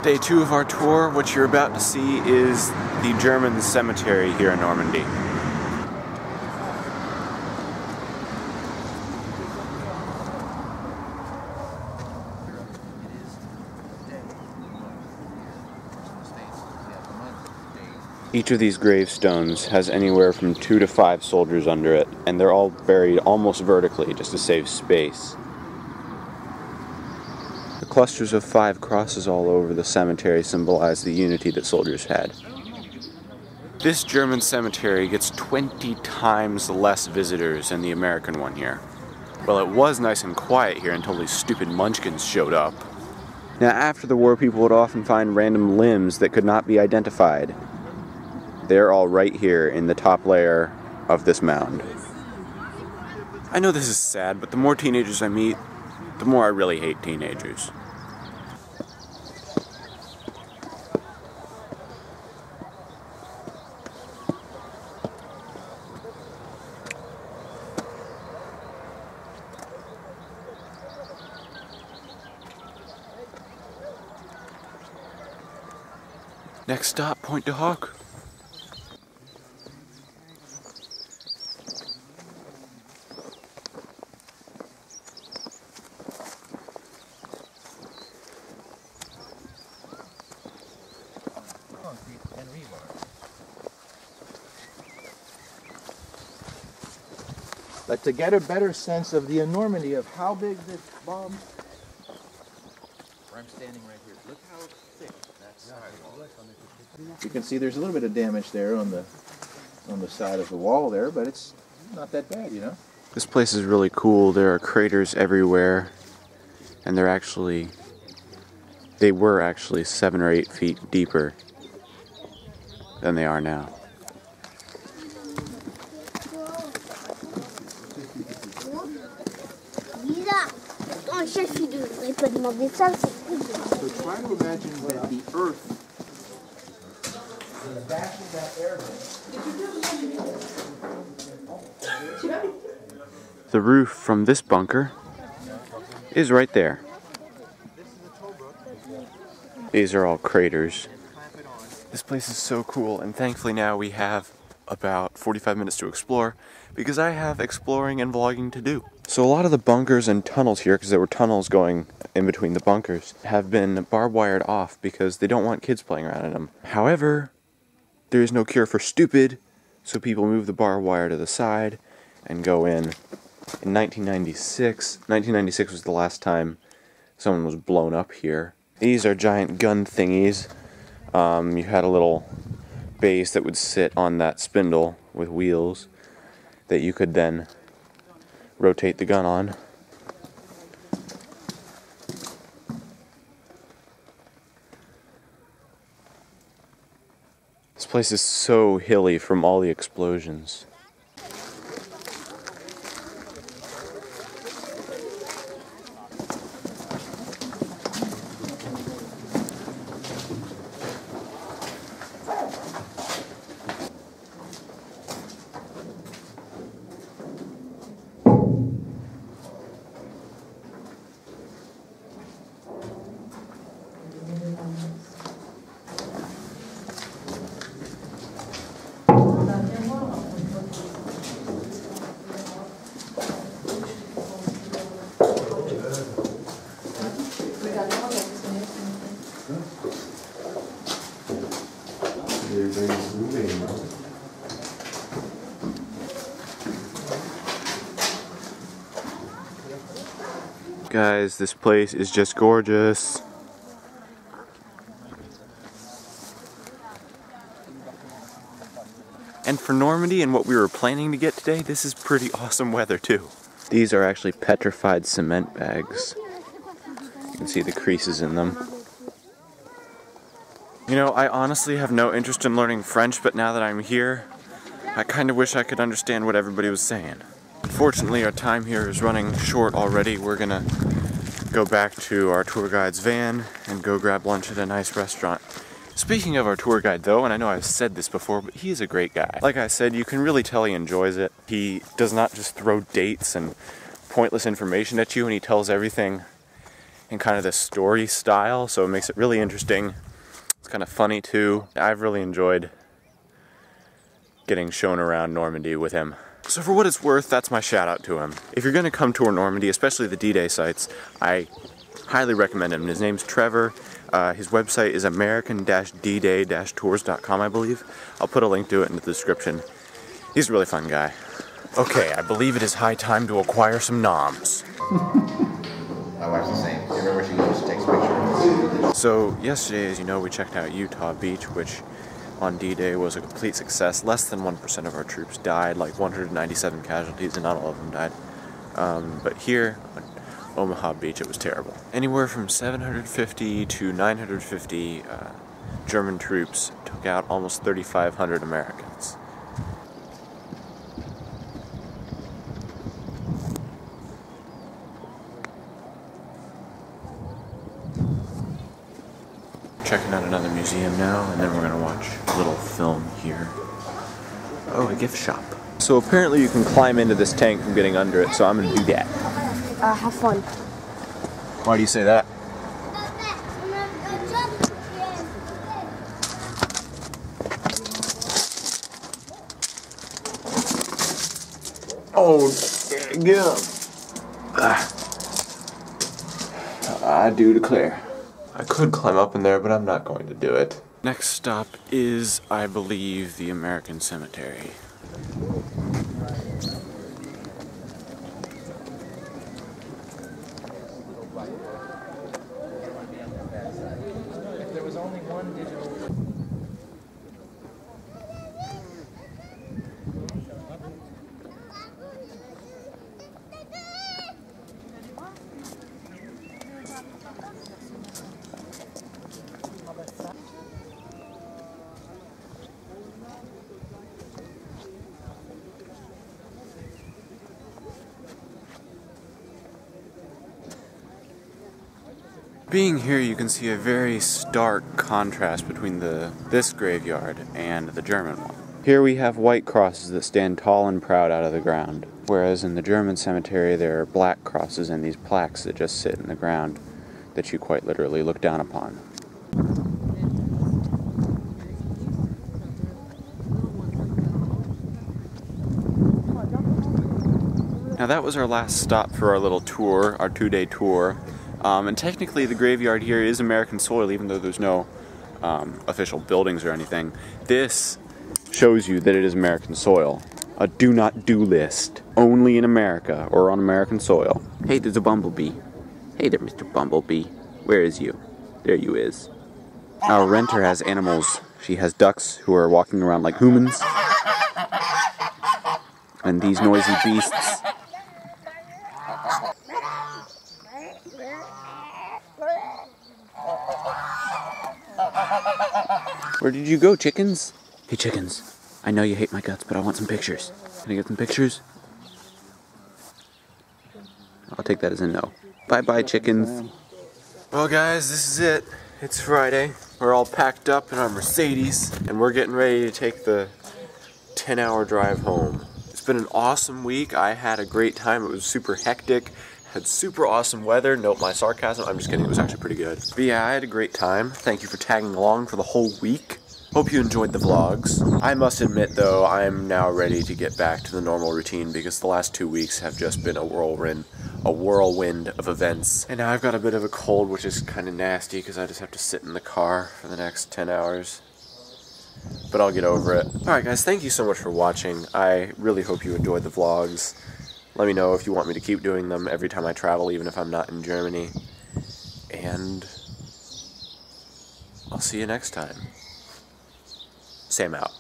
Day 2 of our tour. What you're about to see is the German cemetery here in Normandy. Each of these gravestones has anywhere from 2 to 5 soldiers under it, and they're all buried almost vertically just to save space. The clusters of 5 crosses all over the cemetery symbolize the unity that soldiers had. This German cemetery gets 20 times less visitors than the American one here. Well, it was nice and quiet here until these stupid munchkins showed up. Now, after the war, people would often find random limbs that could not be identified. They're all right here in the top layer of this mound. I know this is sad, but the more teenagers I meet, the more I really hate teenagers. Next stop, Pointe du Hoc. But to get a better sense of the enormity of how big this bomb, where I'm standing right here, look how thick that sidewall is. You can see there's a little bit of damage there on the side of the wall there, but it's not that bad, you know. This place is really cool. There are craters everywhere, and they were actually 7 or 8 feet deeper than they are now. So try to imagine that the Earth is back in that area. The roof from this bunker is right there. These are all craters. This place is so cool, and thankfully now we have about 45 minutes to explore because I have exploring and vlogging to do. So a lot of the bunkers and tunnels here, because there were tunnels going in between the bunkers, have been barbed wired off because they don't want kids playing around in them. However, there is no cure for stupid, so people move the barbed wire to the side and go in. In 1996 was the last time someone was blown up here. These are giant gun thingies. You had a little base that would sit on that spindle with wheels that you could then rotate the gun on. This place is so hilly from all the explosions. Guys, this place is just gorgeous. And for Normandy and what we were planning to get today, this is pretty awesome weather too. These are actually petrified cement bags. You can see the creases in them. You know, I honestly have no interest in learning French, but now that I'm here, I kind of wish I could understand what everybody was saying. Unfortunately, our time here is running short already. We're gonna go back to our tour guide's van and go grab lunch at a nice restaurant. Speaking of our tour guide though, and I know I've said this before, but he's a great guy. Like I said, you can really tell he enjoys it. He does not just throw dates and pointless information at you, and he tells everything in kind of this story style, so it makes it really interesting. It's kind of funny too. I've really enjoyed getting shown around Normandy with him. So for what it's worth, that's my shout out to him. If you're gonna come tour Normandy, especially the D-Day sites, I highly recommend him. His name's Trevor. His website is american-dday-tours.com, I believe. I'll put a link to it in the description. He's a really fun guy. Okay, I believe it is high time to acquire some noms. My wife's the same. You remember she goes, takes pictures. So yesterday, as you know, we checked out Utah Beach, which on D-Day was a complete success. Less than 1% of our troops died, like 197 casualties, and not all of them died. But here, on Omaha Beach, it was terrible. Anywhere from 750 to 950 German troops took out almost 3,500 Americans. Checking out another museum now, and then we're gonna watch a little film here. Oh, a gift shop. So apparently you can climb into this tank from getting under it, so I'm gonna do that. Have fun. Why do you say that? Oh, get up. I do declare. I could climb up in there, but I'm not going to do it. Next stop is, I believe, the American Cemetery. If there was only one digital... Being here, you can see a very stark contrast between this graveyard and the German one. Here we have white crosses that stand tall and proud out of the ground, whereas in the German cemetery there are black crosses and these plaques that just sit in the ground that you quite literally look down upon. Now that was our last stop for our little tour, our 2-day tour. And technically the graveyard here is American soil, even though there's no official buildings or anything. This shows you that it is American soil. A do not do list. Only in America or on American soil. Hey, there's a bumblebee. Hey there, Mr. Bumblebee. Where is you? There you is. Our renter has animals. She has ducks who are walking around like humans. And these noisy beasts. Where did you go, chickens? Hey, chickens. I know you hate my guts, but I want some pictures. Can I get some pictures? I'll take that as a no. Bye-bye, chickens. Well, guys, this is it. It's Friday. We're all packed up in our Mercedes, and we're getting ready to take the 10-hour drive home. It's been an awesome week. I had a great time. It was super hectic. Had super awesome weather. Note my sarcasm. I'm just kidding. It was actually pretty good. But yeah, I had a great time. Thank you for tagging along for the whole week. Hope you enjoyed the vlogs. I must admit, though, I'm now ready to get back to the normal routine because the last 2 weeks have just been a whirlwind of events. And now I've got a bit of a cold, which is kind of nasty because I just have to sit in the car for the next 10 hours. But I'll get over it. Alright guys, thank you so much for watching. I really hope you enjoyed the vlogs. Let me know if you want me to keep doing them every time I travel, even if I'm not in Germany. And I'll see you next time. Sam out.